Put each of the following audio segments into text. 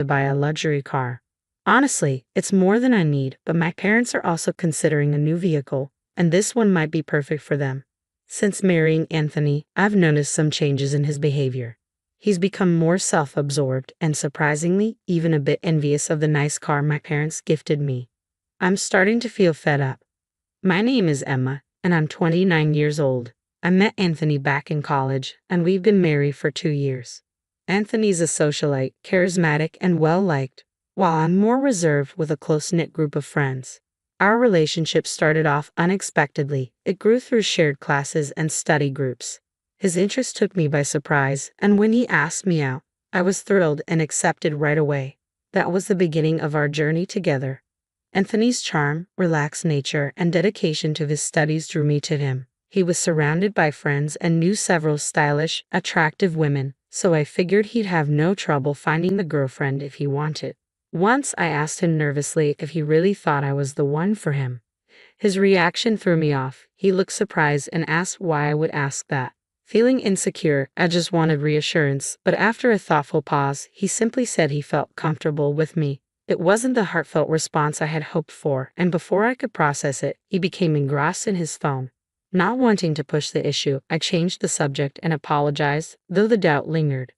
to buy a luxury car. Honestly, it's more than I need, but my parents are also considering a new vehicle, and this one might be perfect for them. Since marrying Anthony, I've noticed some changes in his behavior. He's become more self-absorbed and surprisingly, even a bit envious of the nice car my parents gifted me. I'm starting to feel fed up. My name is Emma, and I'm 29 years old. I met Anthony back in college, and we've been married for 2 years. Anthony's a socialite, charismatic, and well-liked, while I'm more reserved with a close-knit group of friends. Our relationship started off unexpectedly. It grew through shared classes and study groups. His interest took me by surprise, and when he asked me out, I was thrilled and accepted right away. That was the beginning of our journey together. Anthony's charm, relaxed nature, and dedication to his studies drew me to him. He was surrounded by friends and knew several stylish, attractive women, so I figured he'd have no trouble finding the girlfriend if he wanted. Once I asked him nervously if he really thought I was the one for him. His reaction threw me off. He looked surprised and asked why I would ask that. Feeling insecure, I just wanted reassurance, but after a thoughtful pause, he simply said he felt comfortable with me. It wasn't the heartfelt response I had hoped for, and before I could process it, he became engrossed in his phone. Not wanting to push the issue, I changed the subject and apologized, though the doubt lingered.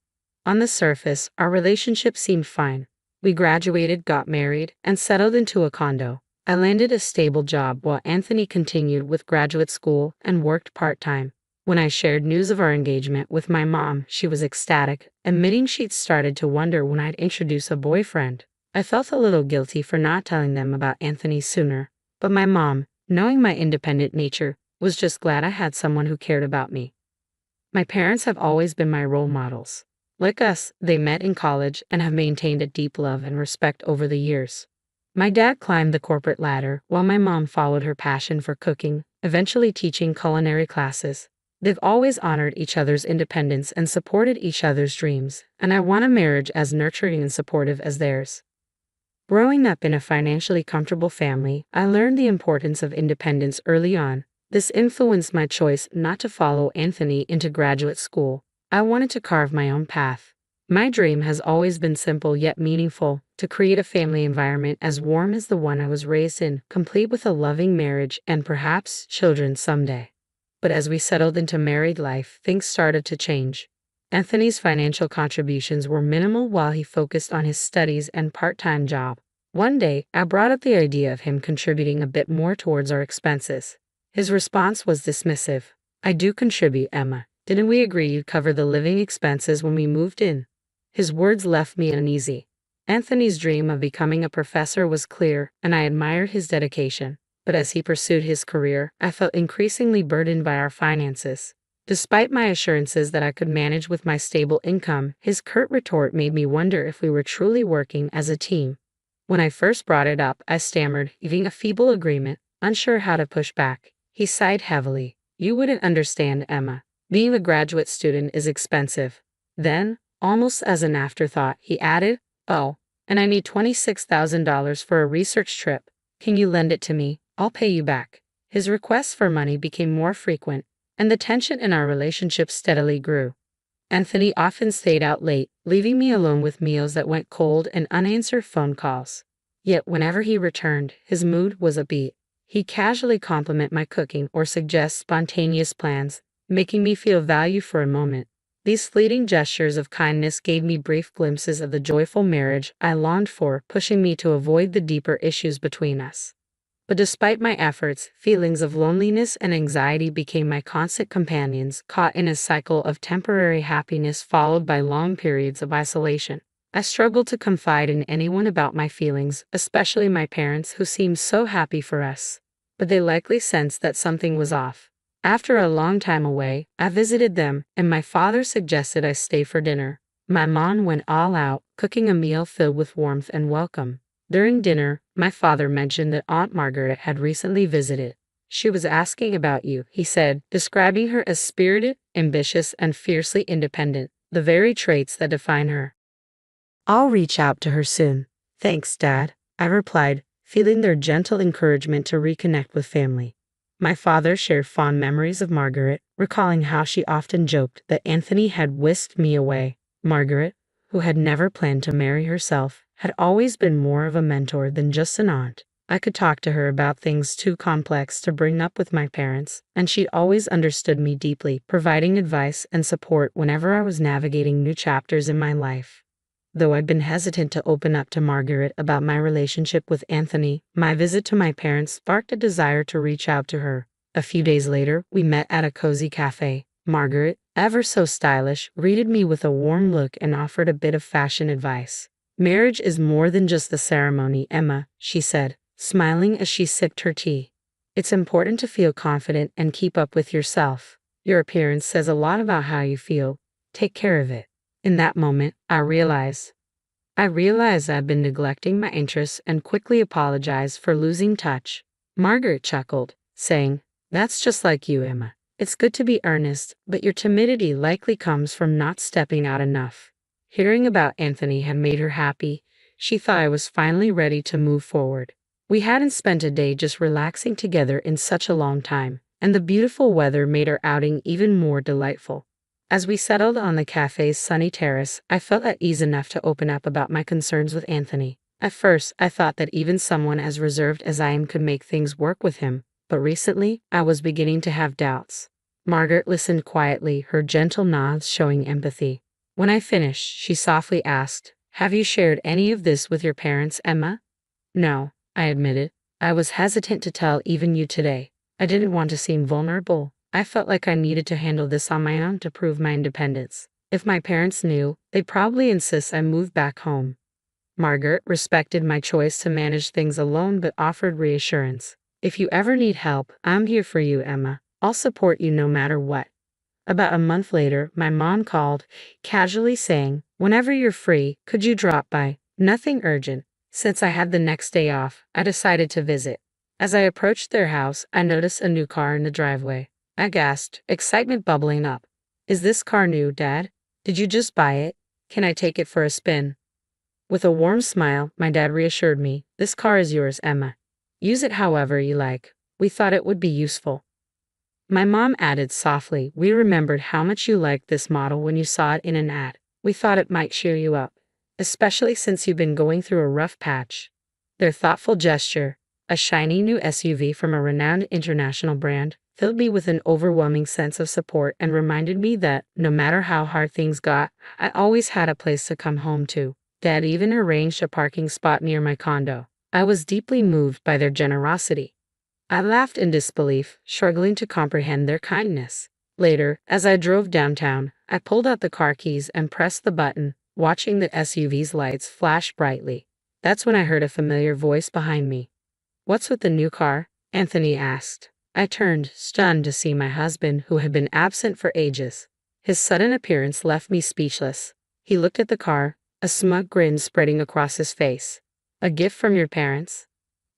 On the surface, our relationship seemed fine. We graduated, got married, and settled into a condo. I landed a stable job while Anthony continued with graduate school and worked part-time. When I shared news of our engagement with my mom, she was ecstatic, admitting she'd started to wonder when I'd introduce a boyfriend. I felt a little guilty for not telling them about Anthony sooner, but my mom, knowing my independent nature, was just glad I had someone who cared about me. My parents have always been my role models. Like us, they met in college and have maintained a deep love and respect over the years. My dad climbed the corporate ladder, while my mom followed her passion for cooking, eventually teaching culinary classes. They've always honored each other's independence and supported each other's dreams, and I want a marriage as nurturing and supportive as theirs. Growing up in a financially comfortable family, I learned the importance of independence early on. This influenced my choice not to follow Anthony into graduate school. I wanted to carve my own path. My dream has always been simple yet meaningful, to create a family environment as warm as the one I was raised in, complete with a loving marriage and perhaps children someday. But as we settled into married life, things started to change. Anthony's financial contributions were minimal while he focused on his studies and part-time job. One day, I brought up the idea of him contributing a bit more towards our expenses. His response was dismissive. "I do contribute, Emma. Didn't we agree you'd cover the living expenses when we moved in?" His words left me uneasy. Anthony's dream of becoming a professor was clear, and I admired his dedication. But as he pursued his career, I felt increasingly burdened by our finances. Despite my assurances that I could manage with my stable income, his curt retort made me wonder if we were truly working as a team. When I first brought it up, I stammered, giving a feeble agreement, unsure how to push back. He sighed heavily. "You wouldn't understand, Emma. Being a graduate student is expensive." Then, almost as an afterthought, he added, "Oh, and I need $26,000 for a research trip. Can you lend it to me? I'll pay you back." His requests for money became more frequent, and the tension in our relationship steadily grew. Anthony often stayed out late, leaving me alone with meals that went cold and unanswered phone calls. Yet whenever he returned, his mood was upbeat. He'd casually compliment my cooking or suggest spontaneous plans, making me feel valued for a moment. These fleeting gestures of kindness gave me brief glimpses of the joyful marriage I longed for, pushing me to avoid the deeper issues between us. But despite my efforts, feelings of loneliness and anxiety became my constant companions, caught in a cycle of temporary happiness followed by long periods of isolation. I struggled to confide in anyone about my feelings, especially my parents who seemed so happy for us. But they likely sensed that something was off. After a long time away, I visited them, and my father suggested I stay for dinner. My mom went all out, cooking a meal filled with warmth and welcome. During dinner, my father mentioned that Aunt Margaret had recently visited. "She was asking about you," he said, describing her as spirited, ambitious, and fiercely independent, the very traits that define her. "I'll reach out to her soon." "Thanks, Dad," I replied, feeling their gentle encouragement to reconnect with family. My father shared fond memories of Margaret, recalling how she often joked that Anthony had whisked me away. "Margaret? who had never planned to marry herself, had always been more of a mentor than just an aunt. I could talk to her about things too complex to bring up with my parents, and she'd always understood me deeply, providing advice and support whenever I was navigating new chapters in my life. Though I'd been hesitant to open up to Margaret about my relationship with Anthony, my visit to my parents sparked a desire to reach out to her. A few days later, we met at a cozy cafe. Margaret, ever so stylish, greeted me with a warm look and offered a bit of fashion advice. "Marriage is more than just the ceremony, Emma," she said, smiling as she sipped her tea. "It's important to feel confident and keep up with yourself. Your appearance says a lot about how you feel. Take care of it." In that moment, I realized I'd been neglecting my interests and quickly apologized for losing touch. Margaret chuckled, saying, "That's just like you, Emma. It's good to be earnest, but your timidity likely comes from not stepping out enough." Hearing about Anthony had made her happy. She thought I was finally ready to move forward. We hadn't spent a day just relaxing together in such a long time, and the beautiful weather made our outing even more delightful. As we settled on the cafe's sunny terrace, I felt at ease enough to open up about my concerns with Anthony. At first, I thought that even someone as reserved as I am could make things work with him, but recently, I was beginning to have doubts. Margaret listened quietly, her gentle nods showing empathy. When I finished, she softly asked, "Have you shared any of this with your parents, Emma?" "No," I admitted. "I was hesitant to tell even you today. I didn't want to seem vulnerable. I felt like I needed to handle this on my own to prove my independence. If my parents knew, they'd probably insist I move back home." Margaret respected my choice to manage things alone but offered reassurance. "If you ever need help, I'm here for you, Emma. I'll support you no matter what." About a month later, my mom called, casually saying, "Whenever you're free, could you drop by? Nothing urgent." Since I had the next day off, I decided to visit. As I approached their house, I noticed a new car in the driveway. I gasped, excitement bubbling up. "Is this car new, Dad? Did you just buy it? Can I take it for a spin?" With a warm smile, my dad reassured me, "This car is yours, Emma. Use it however you like. We thought it would be useful." My mom added softly, "We remembered how much you liked this model when you saw it in an ad. We thought it might cheer you up, especially since you've been going through a rough patch." Their thoughtful gesture, a shiny new SUV from a renowned international brand, filled me with an overwhelming sense of support and reminded me that, no matter how hard things got, I always had a place to come home to. Dad even arranged a parking spot near my condo. I was deeply moved by their generosity. I laughed in disbelief, struggling to comprehend their kindness. Later, as I drove downtown, I pulled out the car keys and pressed the button, watching the SUV's lights flash brightly. That's when I heard a familiar voice behind me. "What's with the new car?" Anthony asked. I turned, stunned to see my husband, who had been absent for ages. His sudden appearance left me speechless. He looked at the car, a smug grin spreading across his face. "A gift from your parents?"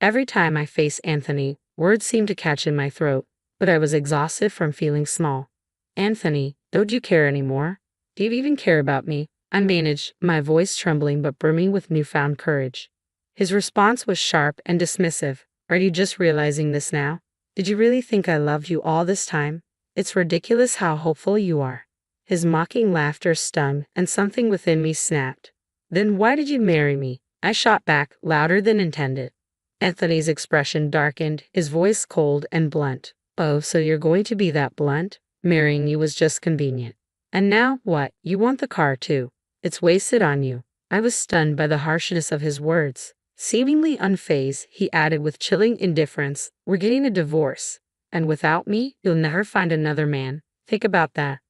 Every time I faced Anthony, words seemed to catch in my throat, but I was exhausted from feeling small. "Anthony, don't you care anymore? Do you even care about me?" I managed, my voice trembling but brimming with newfound courage. His response was sharp and dismissive. "Are you just realizing this now? Did you really think I loved you all this time? It's ridiculous how hopeful you are." His mocking laughter stung, and something within me snapped. "Then why did you marry me?" I shot back, louder than intended. Anthony's expression darkened, his voice cold and blunt. "Oh, so you're going to be that blunt? Marrying you was just convenient. And now, what? You want the car too? It's wasted on you." I was stunned by the harshness of his words. Seemingly unfazed, he added with chilling indifference, "We're getting a divorce. And without me, you'll never find another man. Think about that."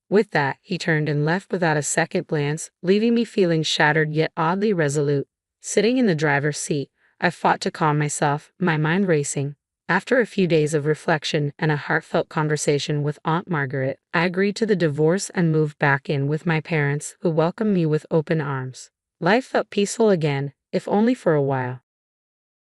With that, he turned and left without a second glance, leaving me feeling shattered yet oddly resolute. Sitting in the driver's seat, I fought to calm myself, my mind racing. After a few days of reflection and a heartfelt conversation with Aunt Margaret, I agreed to the divorce and moved back in with my parents, who welcomed me with open arms. Life felt peaceful again, if only for a while.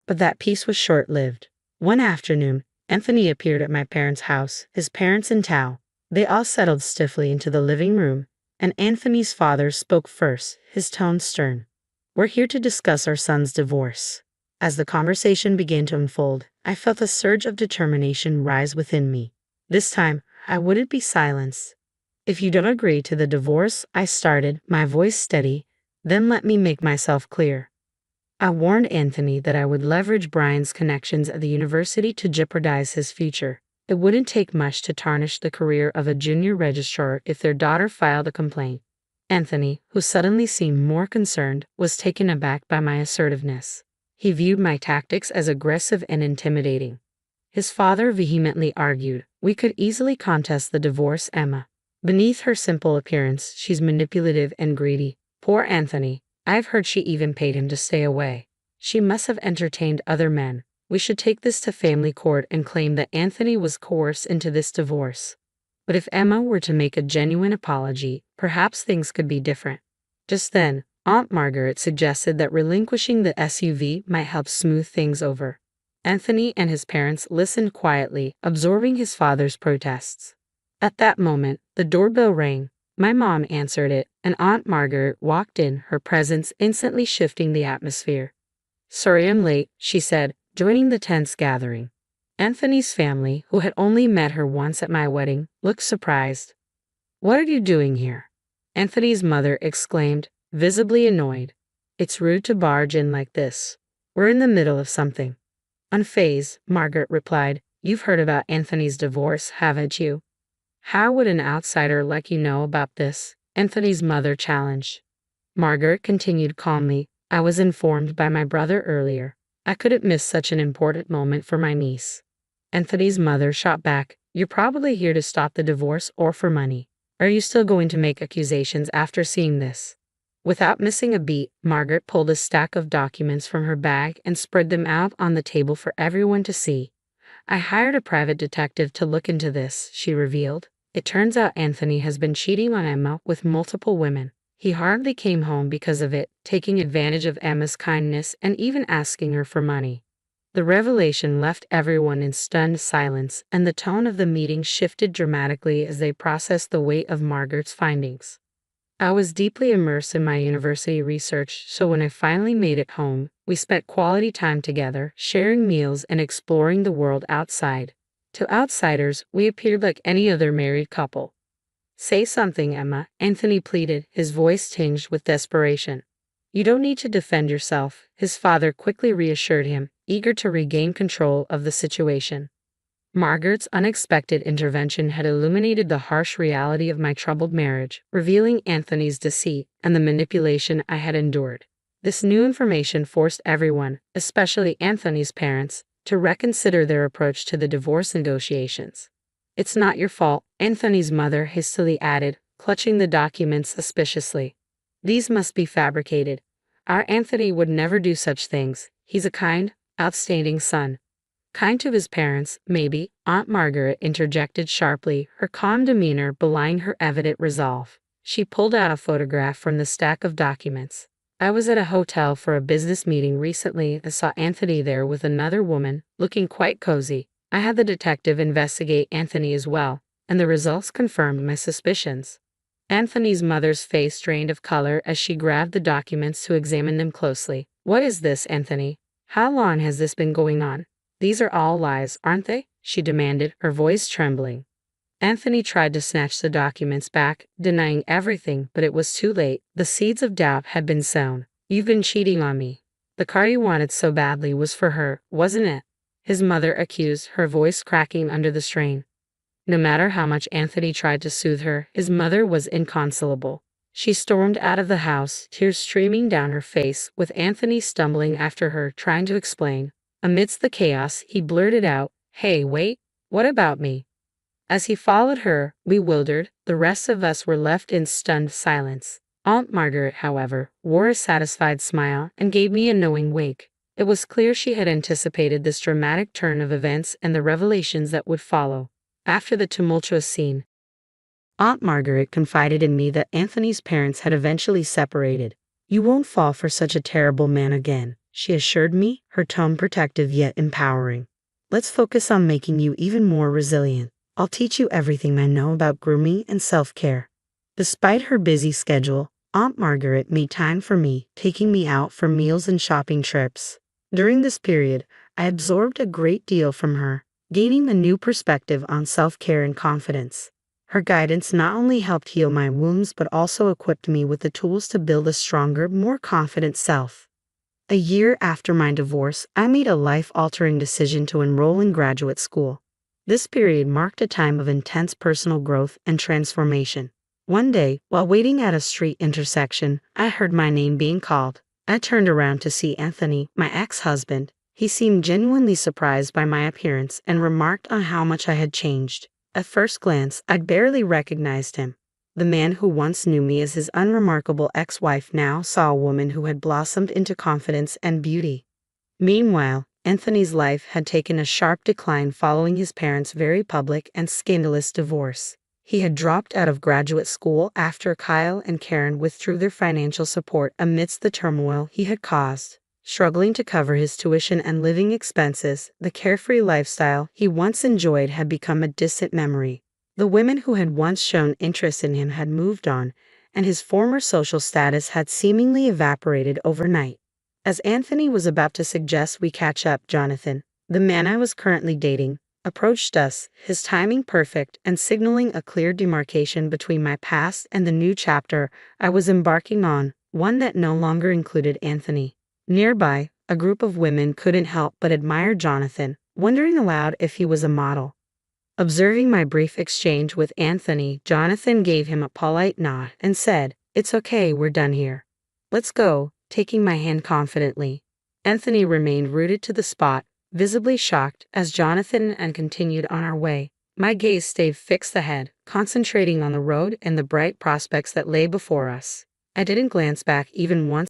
But that peace was short-lived. One afternoon, Anthony appeared at my parents' house, his parents in tow. They all settled stiffly into the living room, and Anthony's father spoke first, his tone stern. "We're here to discuss our son's divorce." As the conversation began to unfold, I felt a surge of determination rise within me. This time, I wouldn't be silenced. "If you don't agree to the divorce," I started, my voice steady, Then let me make myself clear. I warned Anthony that I would leverage Brian's connections at the university to jeopardize his future. It wouldn't take much to tarnish the career of a junior registrar if their daughter filed a complaint. Anthony, who suddenly seemed more concerned, was taken aback by my assertiveness. He viewed my tactics as aggressive and intimidating. His father vehemently argued, "We could easily contest the divorce, Emma. Beneath her simple appearance, she's manipulative and greedy. Poor Anthony. I've heard she even paid him to stay away. She must have entertained other men. We should take this to family court and claim that Anthony was coerced into this divorce." But if Emma were to make a genuine apology, perhaps things could be different. Just then, Aunt Margaret suggested that relinquishing the SUV might help smooth things over. Anthony and his parents listened quietly, absorbing his father's protests. At that moment, the doorbell rang. My mom answered it, and Aunt Margaret walked in, her presence instantly shifting the atmosphere. "Sorry I'm late," she said, joining the tense gathering. Anthony's family, who had only met her once at my wedding, looked surprised. "What are you doing here?" Anthony's mother exclaimed, visibly annoyed. "It's rude to barge in like this. We're in the middle of something." Unfazed, Margaret replied, "You've heard about Anthony's divorce, haven't you?" "How would an outsider like you know about this?" Anthony's mother challenged. Margaret continued calmly, "I was informed by my brother earlier. I couldn't miss such an important moment for my niece." Anthony's mother shot back, "You're probably here to stop the divorce or for money. Are you still going to make accusations after seeing this?" Without missing a beat, Margaret pulled a stack of documents from her bag and spread them out on the table for everyone to see. "I hired a private detective to look into this," she revealed. "It turns out Anthony has been cheating on Emma with multiple women. He hardly came home because of it, taking advantage of Emma's kindness and even asking her for money." The revelation left everyone in stunned silence, and the tone of the meeting shifted dramatically as they processed the weight of Margaret's findings. I was deeply immersed in my university research, so when I finally made it home, we spent quality time together, sharing meals and exploring the world outside. To outsiders, we appeared like any other married couple. "Say something, Emma," Anthony pleaded, his voice tinged with desperation. "You don't need to defend yourself," his father quickly reassured him, eager to regain control of the situation. Margaret's unexpected intervention had illuminated the harsh reality of my troubled marriage, revealing Anthony's deceit and the manipulation I had endured. This new information forced everyone, especially Anthony's parents, to reconsider their approach to the divorce negotiations. "It's not your fault," Anthony's mother hastily added, clutching the documents suspiciously. "These must be fabricated. Our Anthony would never do such things. He's a kind, outstanding son." "Kind to his parents, maybe," Aunt Margaret interjected sharply, her calm demeanor belying her evident resolve. She pulled out a photograph from the stack of documents. "I was at a hotel for a business meeting recently and saw Anthony there with another woman, looking quite cozy. I had the detective investigate Anthony as well, and the results confirmed my suspicions." Anthony's mother's face drained of color as she grabbed the documents to examine them closely. "What is this, Anthony? How long has this been going on? These are all lies, aren't they?" she demanded, her voice trembling. Anthony tried to snatch the documents back, denying everything, but it was too late. The seeds of doubt had been sown. "You've been cheating on me. The car you wanted so badly was for her, wasn't it?" his mother accused, her voice cracking under the strain. No matter how much Anthony tried to soothe her, his mother was inconsolable. She stormed out of the house, tears streaming down her face, with Anthony stumbling after her, trying to explain. Amidst the chaos, he blurted out, "Hey, wait, what about me?" As he followed her, bewildered, the rest of us were left in stunned silence. Aunt Margaret, however, wore a satisfied smile and gave me a knowing wink. It was clear she had anticipated this dramatic turn of events and the revelations that would follow. After the tumultuous scene, Aunt Margaret confided in me that Anthony's parents had eventually separated. "You won't fall for such a terrible man again," she assured me, her tone protective yet empowering. "Let's focus on making you even more resilient. I'll teach you everything I know about grooming and self-care." Despite her busy schedule, Aunt Margaret made time for me, taking me out for meals and shopping trips. During this period, I absorbed a great deal from her, gaining a new perspective on self-care and confidence. Her guidance not only helped heal my wounds but also equipped me with the tools to build a stronger, more confident self. A year after my divorce, I made a life-altering decision to enroll in graduate school. This period marked a time of intense personal growth and transformation. One day, while waiting at a street intersection, I heard my name being called. I turned around to see Anthony, my ex-husband. He seemed genuinely surprised by my appearance and remarked on how much I had changed. At first glance, I'd barely recognized him. The man who once knew me as his unremarkable ex-wife now saw a woman who had blossomed into confidence and beauty. Meanwhile, Anthony's life had taken a sharp decline following his parents' very public and scandalous divorce. He had dropped out of graduate school after Kyle and Karen withdrew their financial support amidst the turmoil he had caused. Struggling to cover his tuition and living expenses, the carefree lifestyle he once enjoyed had become a distant memory. The women who had once shown interest in him had moved on, and his former social status had seemingly evaporated overnight. As Anthony was about to suggest we catch up, Jonathan, the man I was currently dating, approached us, his timing perfect and signaling a clear demarcation between my past and the new chapter I was embarking on, one that no longer included Anthony. Nearby, a group of women couldn't help but admire Jonathan, wondering aloud if he was a model. Observing my brief exchange with Anthony, Jonathan gave him a polite nod and said, "It's okay, we're done here. Let's go," taking my hand confidently. Anthony remained rooted to the spot, visibly shocked as Jonathan and continued on our way. My gaze stayed fixed ahead, concentrating on the road and the bright prospects that lay before us. I didn't glance back even once